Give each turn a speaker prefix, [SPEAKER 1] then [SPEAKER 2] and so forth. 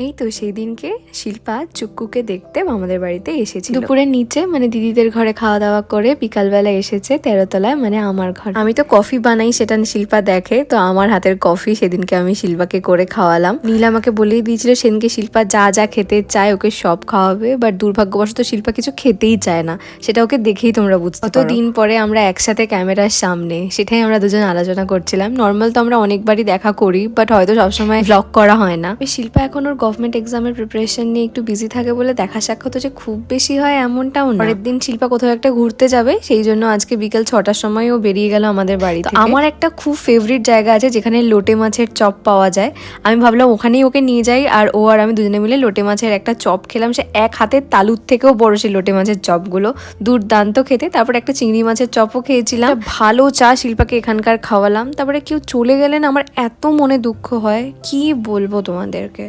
[SPEAKER 1] এই তো সেই দিনকে শিল্পা চুক্কুকে দেখতে আমাদের বাড়িতে এসেছিল। দুপুরের নিচে মানে দিদিদের ঘরে খাওয়া দাওয়া করে বিকালবেলা এসেছে 13 তলায় মানে আমার ঘর। আমি তো কফি বানাই, সেটা শিল্পা দেখে, তো আমার হাতের কফি সেদিনকে আমি শিল্পাকে করে খাওয়ালাম। নীলা আমাকে বলেই দিয়েছিল সেদিনকে শিল্পা যা যা খেতে চায় ওকে সব খাওয়াবে, বাট দুর্ভাগ্যবশত শিল্পা কিছু খেতেই চায় না, সেটা ওকে দেখেই তোমরা বুঝতে পারো। দিন পরে আমরা একসাথে ক্যামেরার সামনে, সেটাই আমরা দুজন আলোচনা করছিলাম। নর্মাল তো আমরা অনেকবারই দেখা করি, বাট হয়তো সবসময় ব্লগ করা হয় না। শিল্পা এখন ওর গভর্নমেন্ট এক্সামের প্রিপারেশন নিয়ে একটু বিজি থাকে বলে দেখা সাক্ষাৎ যে খুব বেশি হয় এমনটাও না। পরের দিন শিল্পা কোথাও একটা ঘুরতে যাবে, সেই জন্য আজকে বিকেল 6টার সময় ও বেরিয়ে গেল আমাদের বাড়ি থেকে। আমার একটা খুব ফেভারিট জায়গা আছে যেখানে লোটে মাছের চপ পাওয়া যায়। আমি ভাবলাম ওখানেই ওকে নিয়ে যাই, আর ও আর আমি দুজনে মিলে লোটে মাছের একটা চপ খেলাম। সে এক হাতের তালুর থেকেও বড় সেই লোটে মাছের চপগুলো, দুর্দান্ত খেতে। তারপর একটা চিংড়ি মাছের চপও খেয়েছিলাম। ভালো চা শিল্পাকে এখানকার খাওয়ালাম। তারপরে কেউ চলে গেলেন আমার এত মনে দুঃখ হয়, কি বলবো তোমাদেরকে।